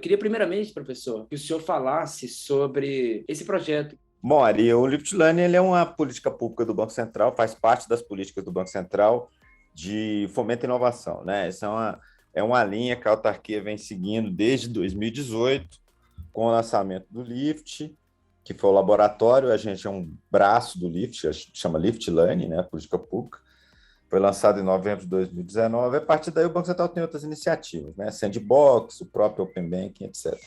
queria primeiramente, professor, que o senhor falasse sobre esse projeto. Bom, Ari, o Lift Learning ele é uma política pública do Banco Central, faz parte das políticas do Banco Central de fomento à inovação, né? Essa é uma linha que a autarquia vem seguindo desde 2018, com o lançamento do Lift, que foi o laboratório, a gente é um braço do Lift, a gente chama Lift Learning, né? A política pública. Foi lançado em novembro de 2019. A partir daí, o Banco Central tem outras iniciativas, né? Sandbox, o próprio Open Banking, etc.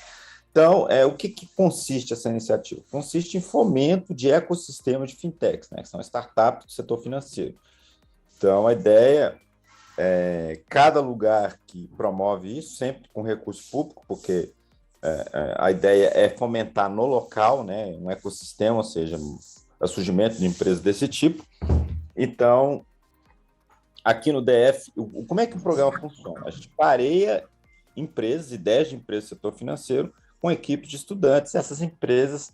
Então, o que consiste essa iniciativa? Consiste em fomento de ecossistema de fintechs, né? Que são startups do setor financeiro. Então, a ideia é cada lugar que promove isso, sempre com recurso público, porque a ideia é fomentar no local, né? Um ecossistema, ou seja, o surgimento de empresas desse tipo. Então, aqui no DF, como é que o programa funciona? A gente pareia empresas, ideias de empresas do setor financeiro, com equipes de estudantes. Essas empresas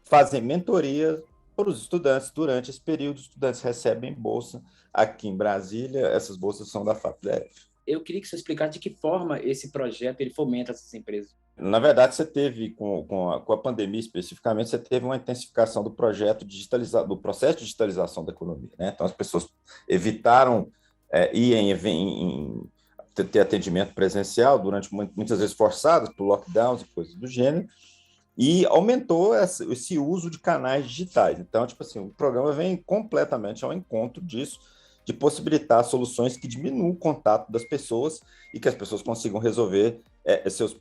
fazem mentoria para os estudantes durante esse período. Os estudantes recebem bolsa aqui em Brasília. Essas bolsas são da FAPDF. Eu queria que você explicasse de que forma esse projeto ele fomenta essas empresas. Na verdade, você teve, com a pandemia especificamente, você teve uma intensificação do processo de digitalização da economia, né? Então, as pessoas evitaram ter atendimento presencial durante muitas vezes forçadas por lockdowns e coisas do gênero, e aumentou esse uso de canais digitais. Então, tipo assim, o programa vem completamente ao encontro disso, de possibilitar soluções que diminuam o contato das pessoas e que as pessoas consigam resolver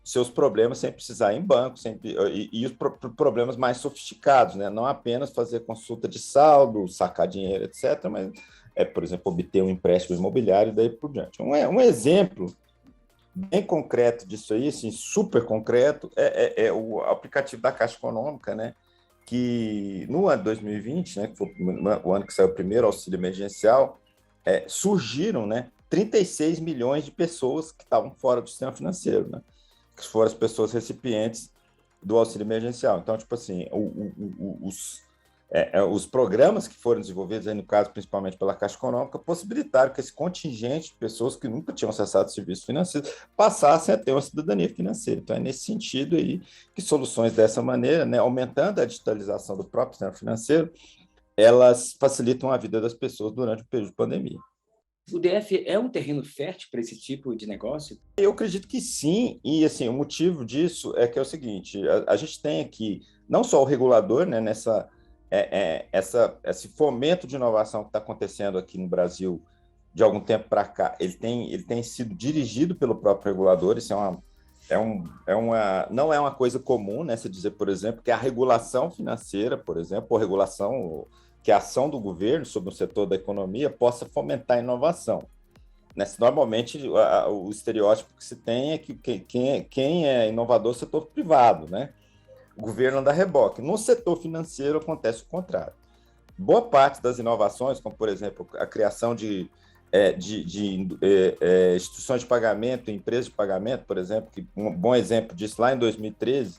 seus problemas sem precisar ir em banco, e os problemas mais sofisticados, né? Não apenas fazer consulta de saldo, sacar dinheiro, etc., mas, por exemplo, obter um empréstimo imobiliário e daí por diante. Um exemplo bem concreto disso aí, assim, super concreto, é o aplicativo da Caixa Econômica, né? Que no ano de 2020, né, que foi o ano que saiu o primeiro auxílio emergencial, surgiram, né, 36 milhões de pessoas que estavam fora do sistema financeiro, né, que foram as pessoas recipientes do auxílio emergencial. Então, tipo assim, os programas que foram desenvolvidos, aí no caso, principalmente pela Caixa Econômica, possibilitaram que esse contingente de pessoas que nunca tinham acessado serviços financeiros passassem a ter uma cidadania financeira. Então, é nesse sentido aí que soluções dessa maneira, né, aumentando a digitalização do próprio sistema financeiro, elas facilitam a vida das pessoas durante o período de pandemia. O DF é um terreno fértil para esse tipo de negócio? Eu acredito que sim, e assim, o motivo disso é que é o seguinte, a gente tem aqui não só o regulador, né, esse fomento de inovação que está acontecendo aqui no Brasil de algum tempo para cá, ele tem sido dirigido pelo próprio regulador. Isso não é uma coisa comum, né? Você dizer, por exemplo, que a regulação financeira, por exemplo, ou regulação, que a ação do governo sobre o setor da economia possa fomentar a inovação. Normalmente, o estereótipo que se tem é que quem é inovador é o setor privado, né? O governo dá reboque. No setor financeiro acontece o contrário. Boa parte das inovações, como, por exemplo, a criação de instituições de pagamento, empresas de pagamento, por exemplo, que um bom exemplo disso lá em 2013,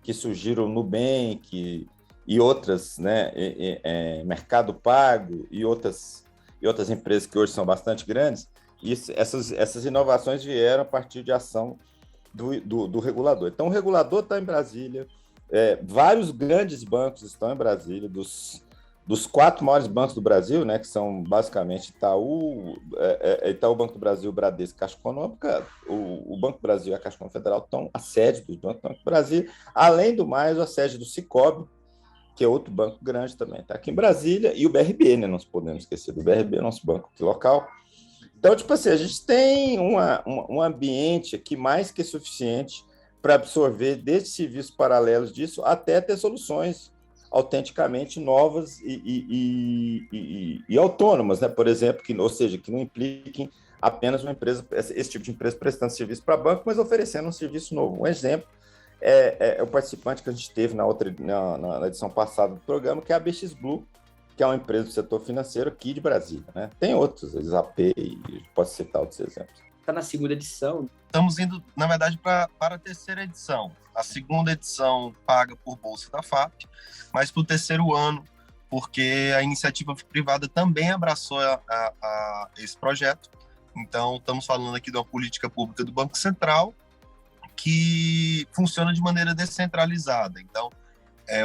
que surgiram o Nubank e outras, né, Mercado Pago e outras empresas que hoje são bastante grandes. Essas inovações vieram a partir de ação do regulador. Então, o regulador está em Brasília, vários grandes bancos estão em Brasília, dos 4 maiores bancos do Brasil, né, que são basicamente Itaú, Banco do Brasil, Bradesco e Caixa Econômica. O Banco do Brasil e a Caixa Econômica Federal estão a sede dos bancos do Banco do Brasil, além do mais, a sede do Sicoob, que é outro banco grande também, está aqui em Brasília, e o BRB, né, não podemos esquecer do BRB, nosso banco aqui local. Então, tipo assim, a gente tem um ambiente aqui mais que suficiente para absorver desde serviços paralelos disso até ter soluções autenticamente novas e autônomas, né? Por exemplo, que não impliquem apenas uma empresa, esse tipo de empresa prestando serviço para banco, mas oferecendo um serviço novo. Um exemplo é o participante que a gente teve na edição passada do programa, que é a BX Blue, que é uma empresa do setor financeiro aqui de Brasília, né? Tem outros, XAP, pode citar outros exemplos. Está na segunda edição. Estamos indo, na verdade, para a terceira edição. A segunda edição paga por bolsa da FAP, mas para o terceiro ano, porque a iniciativa privada também abraçou esse projeto. Então, estamos falando aqui de uma política pública do Banco Central, que funciona de maneira descentralizada. Então,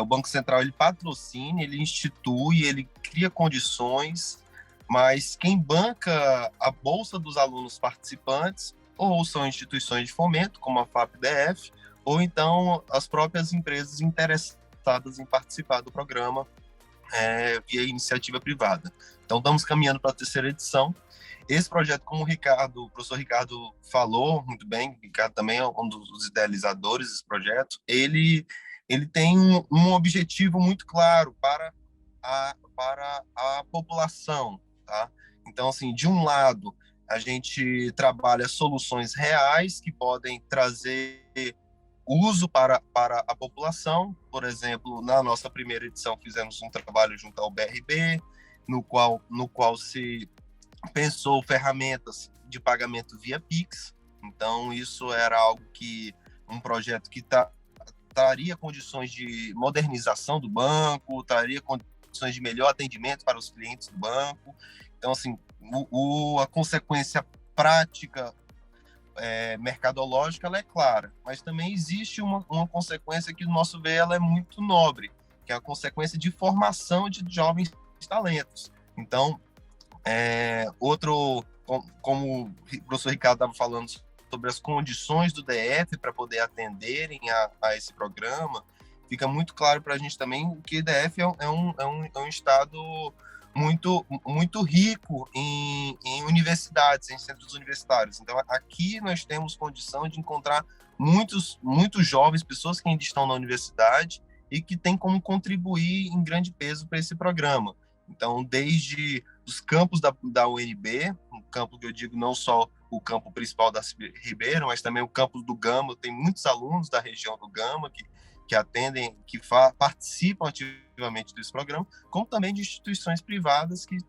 o Banco Central ele patrocina, ele institui, ele cria condições, mas quem banca a bolsa dos alunos participantes ou são instituições de fomento, como a FAPDF, ou então as próprias empresas interessadas em participar do programa via iniciativa privada. Então, estamos caminhando para a terceira edição. Esse projeto, como o professor Ricardo falou muito bem, o Ricardo também é um dos idealizadores desse projeto, ele tem um objetivo muito claro para a população, tá? Então, assim, de um lado, a gente trabalha soluções reais que podem trazer uso para a população. Por exemplo, na nossa primeira edição, fizemos um trabalho junto ao BRB, no qual se pensou ferramentas de pagamento via Pix. Então, isso era um projeto que traria condições de modernização do banco, traria condições de melhor atendimento para os clientes do banco. Então, assim, a consequência prática mercadológica ela é clara, mas também existe uma consequência que, no nosso ver, ela é muito nobre, que é a consequência de formação de jovens talentos. Então, como o professor Ricardo estava falando sobre as condições do DF para poder atenderem a esse programa, fica muito claro para a gente também que o DF é um estado muito, muito rico em universidades, em centros universitários. Então, aqui nós temos condição de encontrar muitos jovens, pessoas que ainda estão na universidade e que têm como contribuir em grande peso para esse programa. Então, desde os campos da UNB, um campo que eu digo não só o campo principal da Ribeiro, mas também o campus do Gama, tem muitos alunos da região do Gama que atendem, que participam ativamente desse programa, como também de instituições privadas que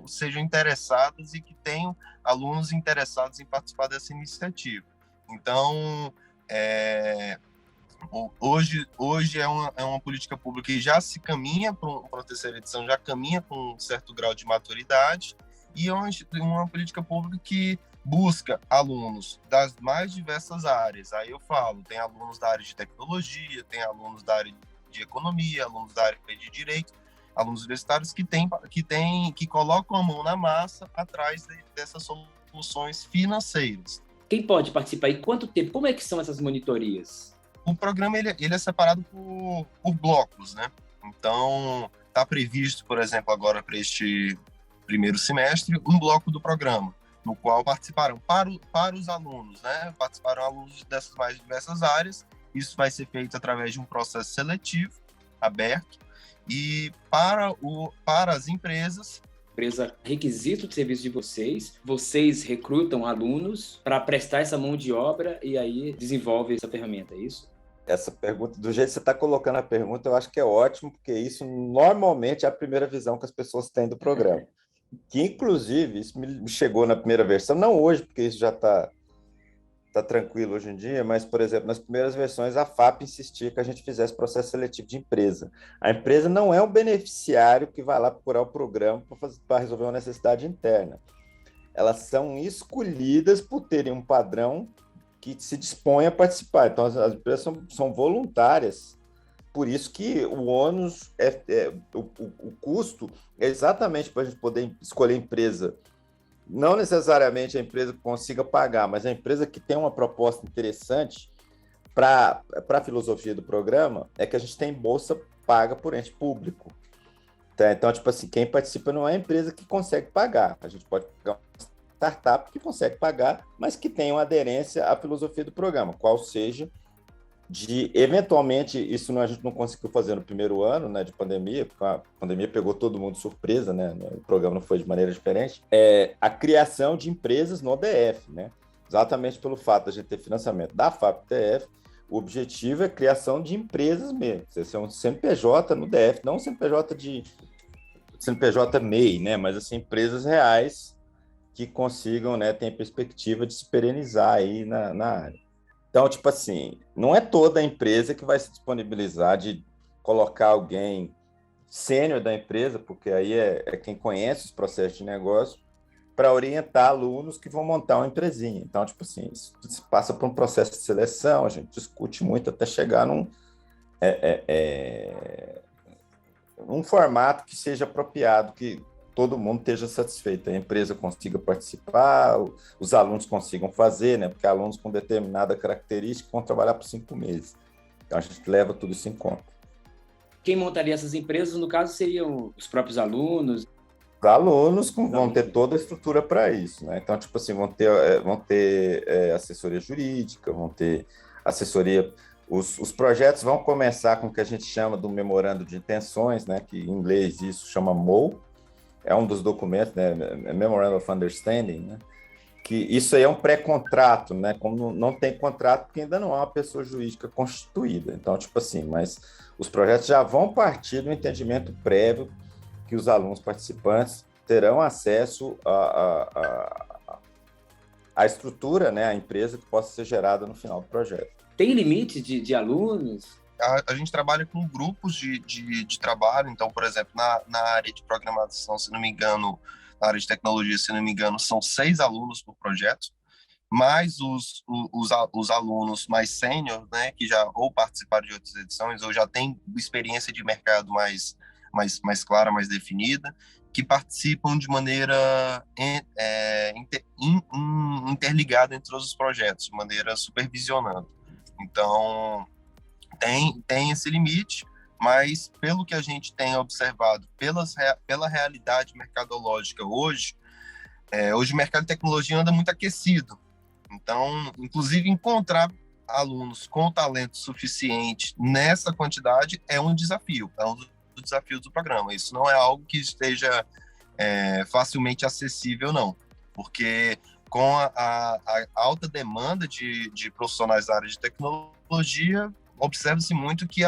sejam interessadas e que tenham alunos interessados em participar dessa iniciativa. Então, hoje é uma política pública que já se caminha para a terceira edição, já caminha com um certo grau de maturidade, e é uma política pública que busca alunos das mais diversas áreas. Aí eu falo, tem alunos da área de tecnologia, tem alunos da área de economia, alunos da área de direito, alunos universitários que colocam a mão na massa atrás dessas soluções financeiras. Quem pode participar e quanto tempo? Como é que são essas monitorias? O programa ele é separado por blocos, né? Então, está previsto, por exemplo, agora para este primeiro semestre, um bloco do programa, no qual participarão para os alunos, né? Participarão alunos dessas mais diversas áreas. Isso vai ser feito através de um processo seletivo aberto, e para as empresas. Empresa requisita o serviço de vocês recrutam alunos para prestar essa mão de obra e aí desenvolve essa ferramenta, é isso? Essa pergunta, do jeito que você está colocando a pergunta, eu acho que é ótimo, porque isso normalmente é a primeira visão que as pessoas têm do programa. Que, inclusive, isso me chegou na primeira versão, não hoje, porque isso já está tranquilo hoje em dia, mas, por exemplo, nas primeiras versões, a FAP insistia que a gente fizesse processo seletivo de empresa. A empresa não é um beneficiário que vai lá procurar o programa para resolver uma necessidade interna. Elas são escolhidas por terem um padrão que se dispõe a participar. Então, as empresas são voluntárias. Por isso que o ônus, o custo, é exatamente para a gente poder escolher a empresa. Não necessariamente a empresa que consiga pagar, mas a empresa que tem uma proposta interessante para a filosofia do programa é que a gente tem bolsa paga por ente público. Tá? Então, tipo assim, quem participa não é a empresa que consegue pagar. A gente pode pegar uma startup que consegue pagar, mas que tem uma aderência à filosofia do programa, qual seja eventualmente, isso a gente não conseguiu fazer no primeiro ano, né, de pandemia, porque a pandemia pegou todo mundo de surpresa, né, o programa não foi de maneira diferente, a criação de empresas no DF, né, exatamente pelo fato de a gente ter financiamento da FAP-DF, o objetivo é a criação de empresas mesmo, você é um CNPJ no DF, não um CNPJ CNPJ MEI, né, mas assim, empresas reais que consigam, né, ter a perspectiva de se perenizar aí na área. Então, tipo assim, não é toda a empresa que vai se disponibilizar de colocar alguém sênior da empresa, porque aí é quem conhece os processos de negócio, para orientar alunos que vão montar uma empresinha. Então, tipo assim, isso passa por um processo de seleção, a gente discute muito até chegar num formato que seja apropriado, que todo mundo esteja satisfeito, a empresa consiga participar, os alunos consigam fazer, né? Porque alunos com determinada característica vão trabalhar por 5 meses. Então, a gente leva tudo isso em conta. Quem montaria essas empresas, no caso, seriam os próprios alunos? Os alunos vão ter toda a estrutura para isso, né? Então, tipo assim, vão ter assessoria jurídica, vão ter assessoria. Os projetos vão começar com o que a gente chama do memorando de intenções, né? Que em inglês isso chama MOU, é um dos documentos, né? Memorandum of Understanding, né? Que isso aí é um pré-contrato, né? Como não tem contrato, porque ainda não há uma pessoa jurídica constituída. Então, tipo assim, mas os projetos já vão partir do entendimento prévio que os alunos participantes terão acesso à estrutura, né? A empresa que possa ser gerada no final do projeto. Tem limite de alunos? A gente trabalha com grupos de trabalho, então, por exemplo, na área de programação, se não me engano, na área de tecnologia, se não me engano, são 6 alunos por projeto, mais os alunos mais sênior, né, que já ou participaram de outras edições, ou já têm experiência de mercado mais clara, mais definida, que participam de maneira interligada entre os projetos, de maneira supervisionando. Então, tem esse limite, mas pelo que a gente tem observado, pela realidade mercadológica hoje o mercado de tecnologia anda muito aquecido. Então, inclusive, encontrar alunos com talento suficiente nessa quantidade é um desafio, é um dos desafios do programa. Isso não é algo que esteja facilmente acessível, não, porque com a alta demanda de profissionais da área de tecnologia, observa-se muito que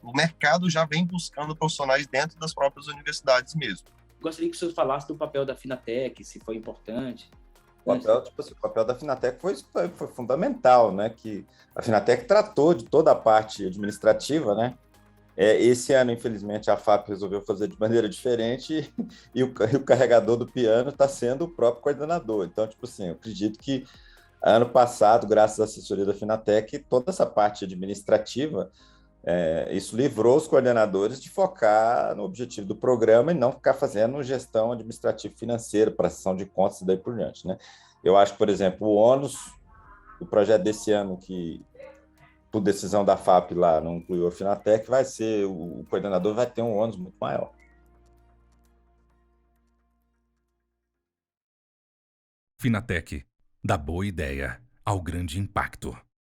o mercado já vem buscando profissionais dentro das próprias universidades mesmo. Gostaria que o senhor falasse do papel da Finatec, se foi importante. O papel da Finatec foi fundamental, né? Que a Finatec tratou de toda a parte administrativa, né? Esse ano, infelizmente, a FAP resolveu fazer de maneira diferente e o carregador do piano está sendo o próprio coordenador. Então, tipo assim, eu acredito que ano passado, graças à assessoria da Finatec, toda essa parte administrativa, isso livrou os coordenadores de focar no objetivo do programa e não ficar fazendo gestão administrativa financeira, prestação de contas e daí por diante, né? Eu acho que, por exemplo, o ônus do projeto desse ano, que por decisão da FAP lá não incluiu a Finatec, vai ser, o coordenador vai ter um ônus muito maior. Finatec, da boa ideia ao grande impacto.